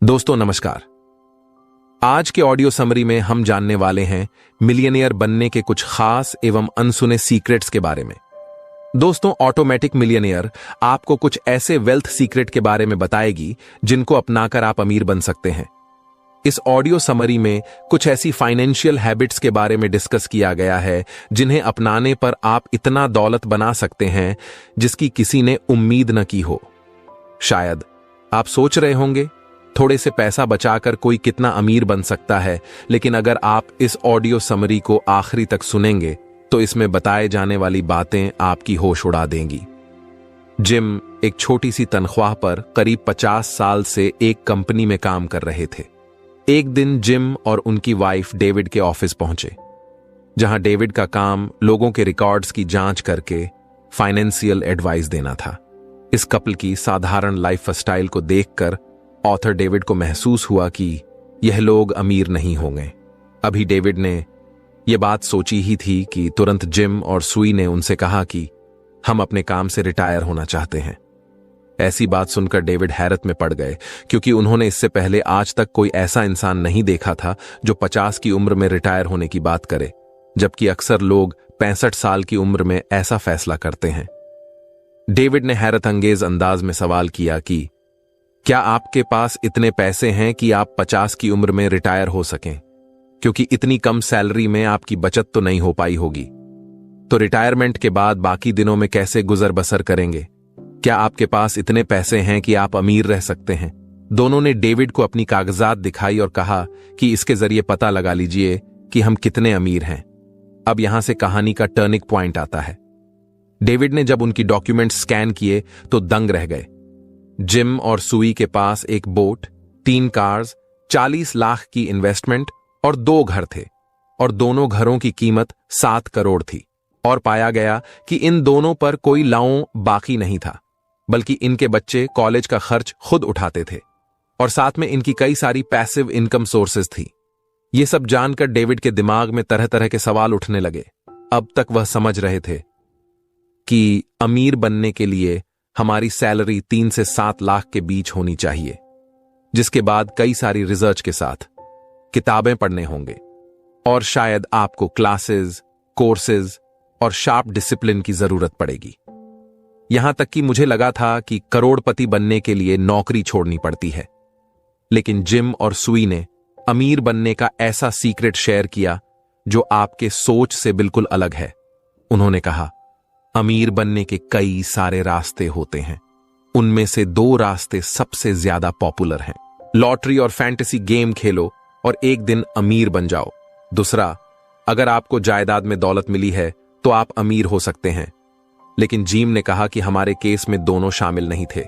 दोस्तों नमस्कार। आज के ऑडियो समरी में हम जानने वाले हैं मिलियनेयर बनने के कुछ खास एवं अनसुने सीक्रेट्स के बारे में। दोस्तों, ऑटोमेटिक मिलियनेयर आपको कुछ ऐसे वेल्थ सीक्रेट के बारे में बताएगी जिनको अपनाकर आप अमीर बन सकते हैं। इस ऑडियो समरी में कुछ ऐसी फाइनेंशियल हैबिट्स के बारे में डिस्कस किया गया है जिन्हें अपनाने पर आप इतना दौलत बना सकते हैं जिसकी किसी ने उम्मीद न की हो। शायद आप सोच रहे होंगे थोड़े से पैसा बचाकर कोई कितना अमीर बन सकता है, लेकिन अगर आप इस ऑडियो समरी को आखिरी तक सुनेंगे तो इसमें बताए जाने वाली बातें आपकी होश उड़ा देंगी। जिम एक छोटी सी तनख्वाह पर करीब 50 साल से एक कंपनी में काम कर रहे थे। एक दिन जिम और उनकी वाइफ डेविड के ऑफिस पहुंचे, जहां डेविड का काम लोगों के रिकॉर्ड्स की जांच करके फाइनेंशियल एडवाइस देना था। इस कपल की साधारण लाइफ स्टाइल को देखकर ऑथर डेविड को महसूस हुआ कि यह लोग अमीर नहीं होंगे। अभी डेविड ने यह बात सोची ही थी कि तुरंत जिम और सुई ने उनसे कहा कि हम अपने काम से रिटायर होना चाहते हैं। ऐसी बात सुनकर डेविड हैरत में पड़ गए, क्योंकि उन्होंने इससे पहले आज तक कोई ऐसा इंसान नहीं देखा था जो 50 की उम्र में रिटायर होने की बात करे, जबकि अक्सर लोग 65 साल की उम्र में ऐसा फैसला करते हैं। डेविड ने हैरत अंगेज अंदाज में सवाल किया कि क्या आपके पास इतने पैसे हैं कि आप 50 की उम्र में रिटायर हो सकें? क्योंकि इतनी कम सैलरी में आपकी बचत तो नहीं हो पाई होगी। तो रिटायरमेंट के बाद बाकी दिनों में कैसे गुजर बसर करेंगे? क्या आपके पास इतने पैसे हैं कि आप अमीर रह सकते हैं? दोनों ने डेविड को अपनी कागजात दिखाई और कहा कि इसके जरिए पता लगा लीजिए कि हम कितने अमीर हैं। अब यहां से कहानी का टर्निंग पॉइंट आता है। डेविड ने जब उनकी डॉक्यूमेंट स्कैन किए तो दंग रह गए। जिम और सुई के पास एक बोट, 3 कार्स, 40 लाख की इन्वेस्टमेंट और 2 घर थे, और दोनों घरों की कीमत 7 करोड़ थी। और पाया गया कि इन दोनों पर कोई लाऊं बाकी नहीं था, बल्कि इनके बच्चे कॉलेज का खर्च खुद उठाते थे, और साथ में इनकी कई सारी पैसिव इनकम सोर्सेज थी। ये सब जानकर डेविड के दिमाग में तरह तरह के सवाल उठने लगे। अब तक वह समझ रहे थे कि अमीर बनने के लिए हमारी सैलरी 3 से 7 लाख के बीच होनी चाहिए, जिसके बाद कई सारी रिसर्च के साथ किताबें पढ़ने होंगे, और शायद आपको क्लासेस, कोर्सेज और शार्प डिसिप्लिन की जरूरत पड़ेगी। यहां तक कि मुझे लगा था कि करोड़पति बनने के लिए नौकरी छोड़नी पड़ती है। लेकिन जिम और सुई ने अमीर बनने का ऐसा सीक्रेट शेयर किया जो आपके सोच से बिल्कुल अलग है। उन्होंने कहा, अमीर बनने के कई सारे रास्ते होते हैं, उनमें से 2 रास्ते सबसे ज्यादा पॉपुलर हैं। लॉटरी और फैंटेसी गेम खेलो और एक दिन अमीर बन जाओ। दूसरा, अगर आपको जायदाद में दौलत मिली है तो आप अमीर हो सकते हैं। लेकिन जिम ने कहा कि हमारे केस में दोनों शामिल नहीं थे।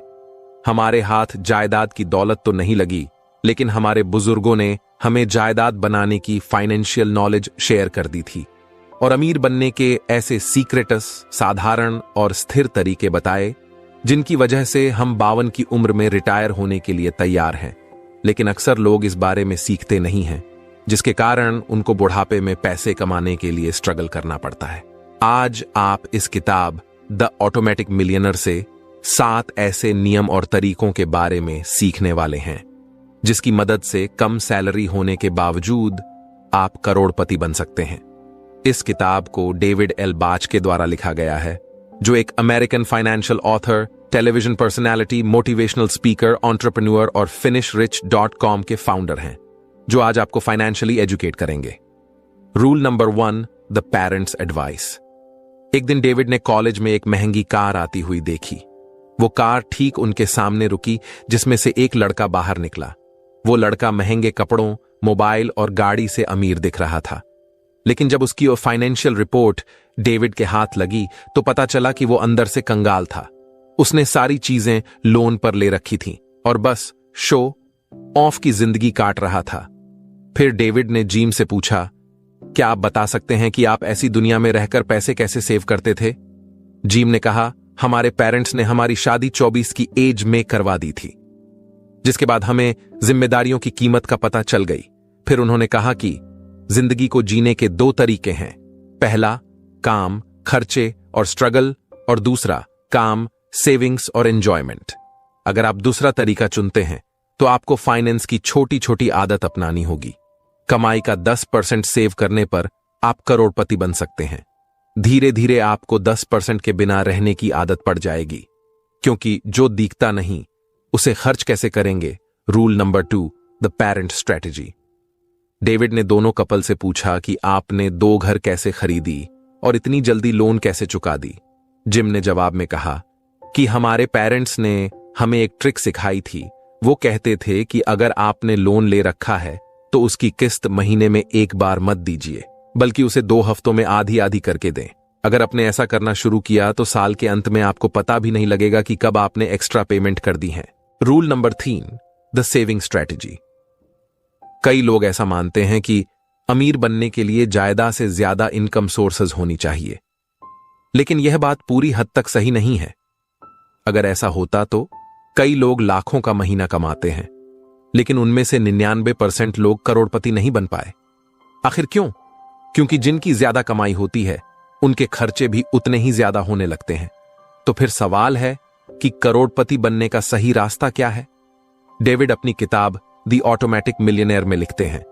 हमारे हाथ जायदाद की दौलत तो नहीं लगी, लेकिन हमारे बुजुर्गों ने हमें जायदाद बनाने की फाइनेंशियल नॉलेज शेयर कर दी थी, और अमीर बनने के ऐसे सीक्रेटस, साधारण और स्थिर तरीके बताए जिनकी वजह से हम 52 की उम्र में रिटायर होने के लिए तैयार हैं। लेकिन अक्सर लोग इस बारे में सीखते नहीं हैं, जिसके कारण उनको बुढ़ापे में पैसे कमाने के लिए स्ट्रगल करना पड़ता है। आज आप इस किताब द ऑटोमेटिक मिलियनर से 7 ऐसे नियम और तरीकों के बारे में सीखने वाले हैं, जिसकी मदद से कम सैलरी होने के बावजूद आप करोड़पति बन सकते हैं। इस किताब को डेविड एल बाच के द्वारा लिखा गया है, जो एक American financial author, television personality, motivational speaker, entrepreneur और finishRich.com के फाउंडर हैं, जो आज आपको फाइनेंशियली एजुकेट करेंगे। Rule number 1, the parents advice. एक दिन डेविड ने कॉलेज में एक महंगी कार आती हुई देखी। वो कार ठीक उनके सामने रुकी, जिसमें से एक लड़का बाहर निकला। वो लड़का महंगे कपड़ों, मोबाइल और गाड़ी से अमीर दिख रहा था। लेकिन जब उसकी वो फाइनेंशियल रिपोर्ट डेविड के हाथ लगी तो पता चला कि वो अंदर से कंगाल था। उसने सारी चीजें लोन पर ले रखी थीं और बस शो ऑफ की जिंदगी काट रहा था। फिर डेविड ने जिम से पूछा, क्या आप बता सकते हैं कि आप ऐसी दुनिया में रहकर पैसे कैसे सेव करते थे? जिम ने कहा, हमारे पेरेंट्स ने हमारी शादी 24 की एज में करवा दी थी, जिसके बाद हमें जिम्मेदारियों की कीमत का पता चल गई। फिर उन्होंने कहा कि जिंदगी को जीने के 2 तरीके हैं, पहला काम, खर्चे और स्ट्रगल, और दूसरा काम, सेविंग्स और एंजॉयमेंट। अगर आप दूसरा तरीका चुनते हैं तो आपको फाइनेंस की छोटी छोटी आदत अपनानी होगी। कमाई का 10% सेव करने पर आप करोड़पति बन सकते हैं। धीरे धीरे आपको 10% के बिना रहने की आदत पड़ जाएगी, क्योंकि जो दिखता नहीं उसे खर्च कैसे करेंगे। Rule number 2, the parent strategy. David ने दोनों कपल से पूछा कि आपने 2 घर कैसे खरीदी और इतनी जल्दी लोन कैसे चुका दी। जिम ने जवाब में कहा कि हमारे पेरेंट्स ने हमें एक ट्रिक सिखाई थी। वो कहते थे कि अगर आपने लोन ले रखा है तो उसकी किस्त महीने में एक बार मत दीजिए, बल्कि उसे 2 हफ्तों में आधी आधी करके दें। अगर आपने ऐसा करना शुरू किया तो साल के अंत में आपको पता भी नहीं लगेगा कि कब आपने एक्स्ट्रा पेमेंट कर दी है। Rule number 3, the saving strategy. कई लोग ऐसा मानते हैं कि अमीर बनने के लिए ज्यादा से ज्यादा इनकम सोर्सेज होनी चाहिए, लेकिन यह बात पूरी हद तक सही नहीं है। अगर ऐसा होता तो कई लोग लाखों का महीना कमाते हैं, लेकिन उनमें से 99% लोग करोड़पति नहीं बन पाए। आखिर क्यों? क्योंकि जिनकी ज्यादा कमाई होती है उनके खर्चे भी उतने ही ज्यादा होने लगते हैं। तो फिर सवाल है कि करोड़पति बनने का सही रास्ता क्या है? डेविड अपनी किताब द ऑटोमेटिक मिलियनेयर में लिखते हैं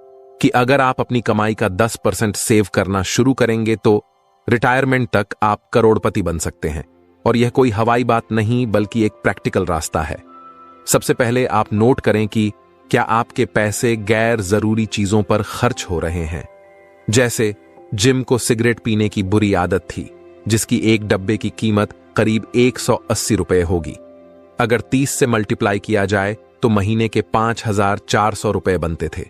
कि अगर आप अपनी कमाई का 10% सेव करना शुरू करेंगे तो रिटायरमेंट तक आप करोड़पति बन सकते हैं। और यह कोई हवाई बात नहीं, बल्कि एक प्रैक्टिकल रास्ता है। सबसे पहले आप नोट करें कि क्या आपके पैसे गैर जरूरी चीजों पर खर्च हो रहे हैं। जैसे जिम को सिगरेट पीने की बुरी आदत थी, जिसकी एक डब्बे की कीमत करीब 180 रुपए होगी। अगर 30 से मल्टीप्लाई किया जाए तो महीने के 5,400 रुपए बनते थे।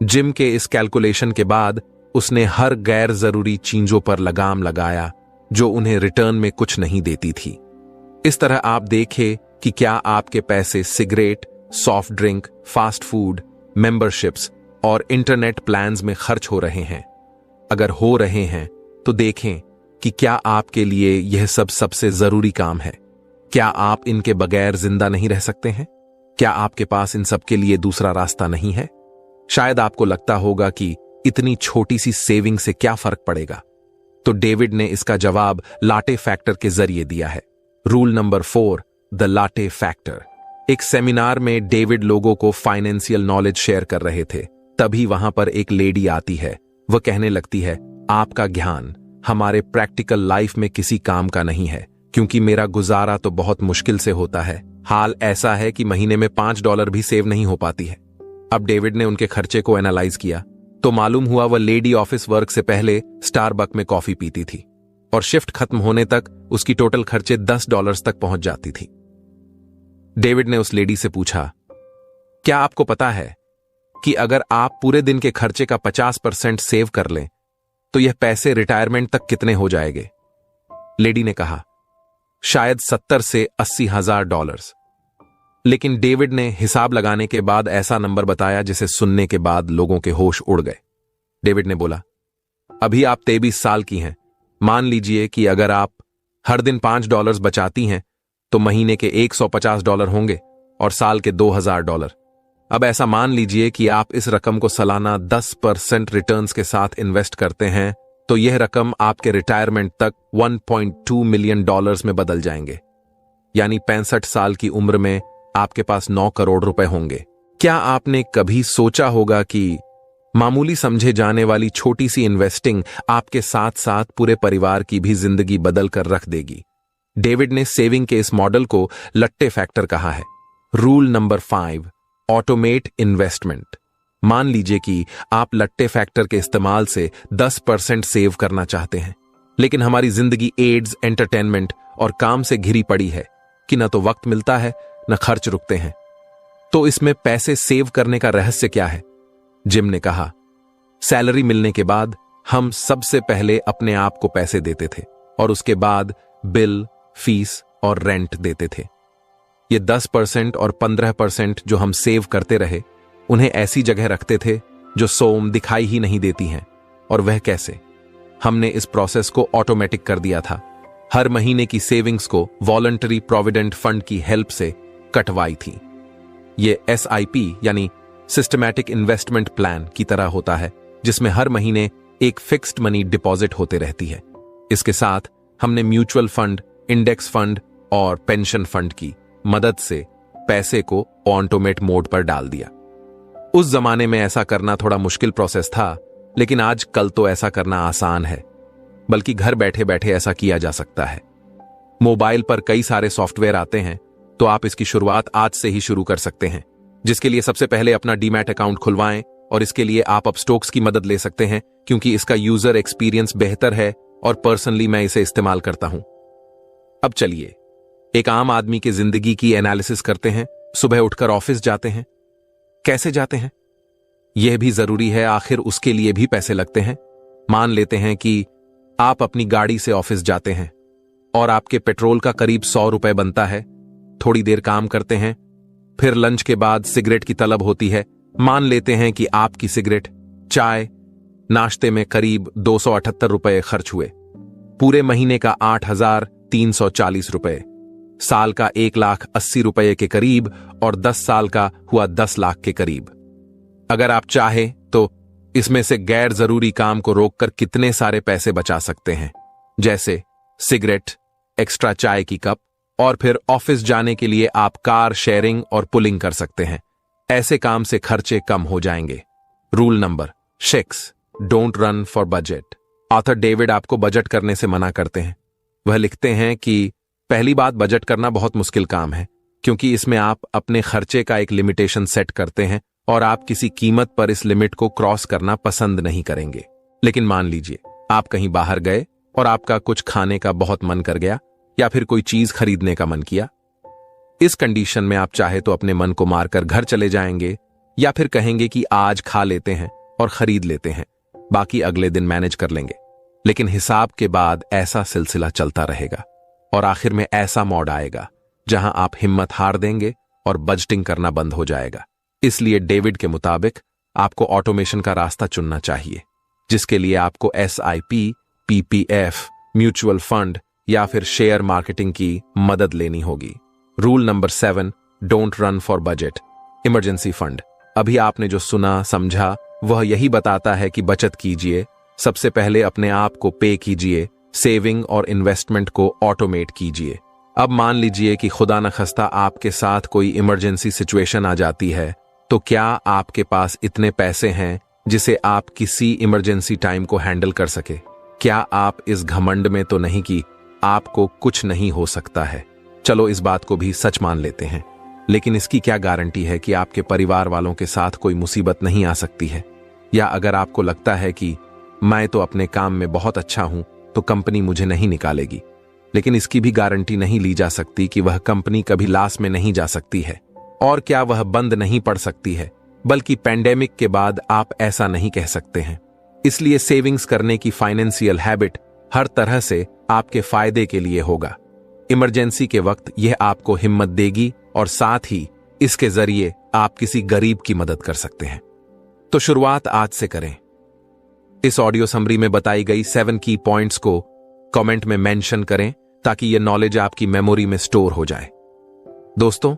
जिम के इस कैलकुलेशन के बाद उसने हर गैर जरूरी चीजों पर लगाम लगाया जो उन्हें रिटर्न में कुछ नहीं देती थी। इस तरह आप देखें कि क्या आपके पैसे cigarette, soft drink, fast food, memberships और इंटरनेट प्लान्स में खर्च हो रहे हैं। अगर हो रहे हैं तो देखें कि क्या आपके लिए यह सब सबसे जरूरी काम है। क्या आप इनके बगैर जिंदा नहीं रह सकते हैं? क्या आपके पास इन सब के लिए दूसरा रास्ता नहीं है? शायद आपको लगता होगा कि इतनी छोटी सी सेविंग से क्या फर्क पड़ेगा। तो डेविड ने इसका जवाब लाटे फैक्टर के जरिए दिया है। Rule number 4, the latte factor. एक सेमिनार में डेविड लोगों को फाइनेंशियल नॉलेज शेयर कर रहे थे। तभी वहां पर एक लेडी आती है। वह कहने लगती है, आपका ज्ञान हमारे प्रैक्टिकल लाइफ में किसी काम का नहीं है, क्योंकि मेरा गुजारा तो बहुत मुश्किल से होता है। हाल ऐसा है कि महीने में $5 भी सेव नहीं हो पाती है। अब डेविड ने उनके खर्चे को एनालाइज किया तो मालूम हुआ वह लेडी ऑफिस वर्क से पहले स्टारबक में कॉफी पीती थी और शिफ्ट खत्म होने तक उसकी टोटल खर्चे $10 तक पहुंच जाती थी। डेविड ने उस लेडी से पूछा, क्या आपको पता है कि अगर आप पूरे दिन के खर्चे का 50% सेव कर लें तो यह पैसे रिटायरमेंट तक कितने हो जाएंगे? लेडी ने कहा, शायद 70 से 80 हजार $। लेकिन डेविड ने हिसाब लगाने के बाद ऐसा नंबर बताया जिसे सुनने के बाद लोगों के होश उड़ गए। डेविड ने बोला, अभी आप 23 साल की हैं। मान लीजिए कि अगर आप हर दिन $5 बचाती हैं तो महीने के $150 होंगे और साल के $2000। अब ऐसा मान लीजिए कि आप इस रकम को सालाना 10% रिटर्न्स के साथ इन्वेस्ट करते हैं तो यह रकम आपके रिटायरमेंट तक $1.2 मिलियन में बदल जाएंगे। यानी 65 साल की उम्र में आपके पास 9 करोड़ रुपए होंगे। क्या आपने कभी सोचा होगा कि मामूली समझे जाने वाली छोटी सी इन्वेस्टिंग आपके साथ साथ पूरे परिवार की भी जिंदगी बदल कर रख देगी? डेविड ने सेविंग के इस मॉडल को लट्टे फैक्टर कहा है। Rule number 5, automate investment. मान लीजिए कि आप लट्टे फैक्टर के इस्तेमाल से 10% सेव करना चाहते हैं, लेकिन हमारी जिंदगी एड्स, एंटरटेनमेंट और काम से घिरी पड़ी है कि न तो वक्त मिलता है न खर्च रुकते हैं। तो इसमें पैसे सेव करने का रहस्य क्या है? जिम ने कहा, सैलरी मिलने के बाद हम सबसे पहले अपने आप को पैसे देते थे और उसके बाद बिल, फीस और रेंट देते थे। ये 10% और 15% जो हम सेव करते रहे उन्हें ऐसी जगह रखते थे जो सोम दिखाई ही नहीं देती हैं। और वह कैसे? हमने इस प्रोसेस को ऑटोमेटिक कर दिया था। हर महीने की सेविंग्स को वॉलंटरी प्रोविडेंट फंड की हेल्प से कटवाई थी। ये SIP यानी सिस्टमैटिक इन्वेस्टमेंट प्लान की तरह होता है, जिसमें हर महीने एक फिक्स्ड मनी डिपॉजिट होते रहती है। इसके साथ हमने म्यूचुअल फंड, इंडेक्स फंड और पेंशन फंड की मदद से पैसे को ऑटोमेट मोड पर डाल दिया। उस जमाने में ऐसा करना थोड़ा मुश्किल प्रोसेस था, लेकिन आज कल तो ऐसा करना आसान है, बल्कि घर बैठे बैठे ऐसा किया जा सकता है। मोबाइल पर कई सारे सॉफ्टवेयर आते हैं, तो आप इसकी शुरुआत आज से ही शुरू कर सकते हैं, जिसके लिए सबसे पहले अपना डीमैट अकाउंट खुलवाएं, और इसके लिए आप अपस्टोक्स की मदद ले सकते हैं, क्योंकि इसका यूजर एक्सपीरियंस बेहतर है और पर्सनली मैं इसे इस्तेमाल करता हूं। अब चलिए एक आम आदमी की जिंदगी की एनालिसिस करते हैं। सुबह उठकर ऑफिस जाते हैं, कैसे जाते हैं यह भी जरूरी है, आखिर उसके लिए भी पैसे लगते हैं। मान लेते हैं कि आप अपनी गाड़ी से ऑफिस जाते हैं और आपके पेट्रोल का करीब 100 रुपए बनता है। थोड़ी देर काम करते हैं, फिर लंच के बाद सिगरेट की तलब होती है। मान लेते हैं कि आपकी सिगरेट, चाय, नाश्ते में करीब 278 रुपए खर्च हुए। पूरे महीने का 8,340 रुपए, साल का 1,80,000 रुपए के करीब, और 10 साल का हुआ 10 लाख के करीब। अगर आप चाहें तो इसमें से गैर जरूरी काम को रोककर कितने सारे पैसे बचा सकते हैं, जैसे सिगरेट, एक्स्ट्रा चाय की कप, और फिर ऑफिस जाने के लिए आप कार शेयरिंग और पुलिंग कर सकते हैं। ऐसे काम से खर्चे कम हो जाएंगे। Rule number 6, don't run for budget. Author David आपको बजट करने से मना करते हैं। वह लिखते हैं कि पहली बात, बजट करना बहुत मुश्किल काम है, क्योंकि इसमें आप अपने खर्चे का एक लिमिटेशन सेट करते हैं और आप किसी कीमत पर इस लिमिट को क्रॉस करना पसंद नहीं करेंगे। लेकिन मान लीजिए आप कहीं बाहर गए और आपका कुछ खाने का बहुत मन कर गया, या फिर कोई चीज खरीदने का मन किया। इस कंडीशन में आप चाहे तो अपने मन को मारकर घर चले जाएंगे, या फिर कहेंगे कि आज खा लेते हैं और खरीद लेते हैं, बाकी अगले दिन मैनेज कर लेंगे। लेकिन हिसाब के बाद ऐसा सिलसिला चलता रहेगा और आखिर में ऐसा मोड़ आएगा जहां आप हिम्मत हार देंगे और बजटिंग करना बंद हो जाएगा। इसलिए डेविड के मुताबिक आपको ऑटोमेशन का रास्ता चुनना चाहिए, जिसके लिए आपको SIP, PPF, म्यूचुअल फंड या फिर शेयर मार्केटिंग की मदद लेनी होगी। Rule number 7, don't run for budget. Emergency fund. अभी आपने जो सुना समझा वह यही बताता है कि बचत कीजिए। सबसे पहले अपने आप को पे कीजिए, सेविंग और इन्वेस्टमेंट को ऑटोमेट कीजिए। अब मान लीजिए कि खुदा न खस्ता आपके साथ कोई इमरजेंसी सिचुएशन आ जाती है, तो क्या आपके पास इतने पैसे हैं जिसे आप किसी इमरजेंसी टाइम को हैंडल कर सके? क्या आप इस घमंड में तो नहीं कि आपको कुछ नहीं हो सकता है? चलो इस बात को भी सच मान लेते हैं, लेकिन इसकी क्या गारंटी है कि आपके परिवार वालों के साथ कोई मुसीबत नहीं आ सकती है? या अगर आपको लगता है कि मैं तो अपने काम में बहुत अच्छा हूं, तो कंपनी मुझे नहीं निकालेगी, लेकिन इसकी भी गारंटी नहीं ली जा सकती कि वह कंपनी कभी लॉस में नहीं जा सकती है, और क्या वह बंद नहीं पड़ सकती है। बल्कि पैंडेमिक के बाद आप ऐसा नहीं कह सकते हैं। इसलिए सेविंग्स करने की फाइनेंशियल हैबिट हर तरह से आपके फायदे के लिए होगा। इमरजेंसी के वक्त यह आपको हिम्मत देगी और साथ ही इसके जरिए आप किसी गरीब की मदद कर सकते हैं। तो शुरुआत आज से करें। इस ऑडियो समरी में बताई गई 7 की पॉइंट्स को कमेंट में मेंशन करें, ताकि यह नॉलेज आपकी मेमोरी में स्टोर हो जाए। दोस्तों,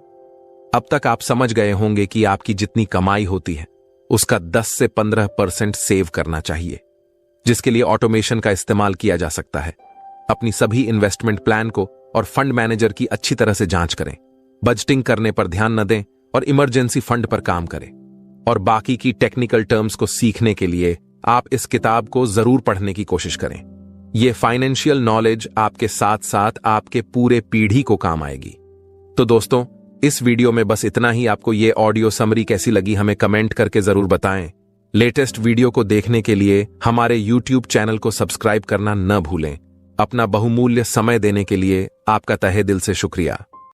अब तक आप समझ गए होंगे कि आपकी जितनी कमाई होती है उसका 10 से 15% सेव करना चाहिए, जिसके लिए ऑटोमेशन का इस्तेमाल किया जा सकता है। अपनी सभी इन्वेस्टमेंट प्लान को और फंड मैनेजर की अच्छी तरह से जांच करें। बजटिंग करने पर ध्यान न दें और इमरजेंसी फंड पर काम करें। और बाकी की टेक्निकल टर्म्स को सीखने के लिए आप इस किताब को जरूर पढ़ने की कोशिश करें। यह फाइनेंशियल नॉलेज आपके साथ साथ आपके पूरे पीढ़ी को काम आएगी। तो दोस्तों, इस वीडियो में बस इतना ही। आपको यह ऑडियो समरी कैसी लगी हमें कमेंट करके जरूर बताएं। लेटेस्ट वीडियो को देखने के लिए हमारे YouTube चैनल को सब्सक्राइब करना न भूलें। अपना बहुमूल्य समय देने के लिए आपका तहे दिल से शुक्रिया।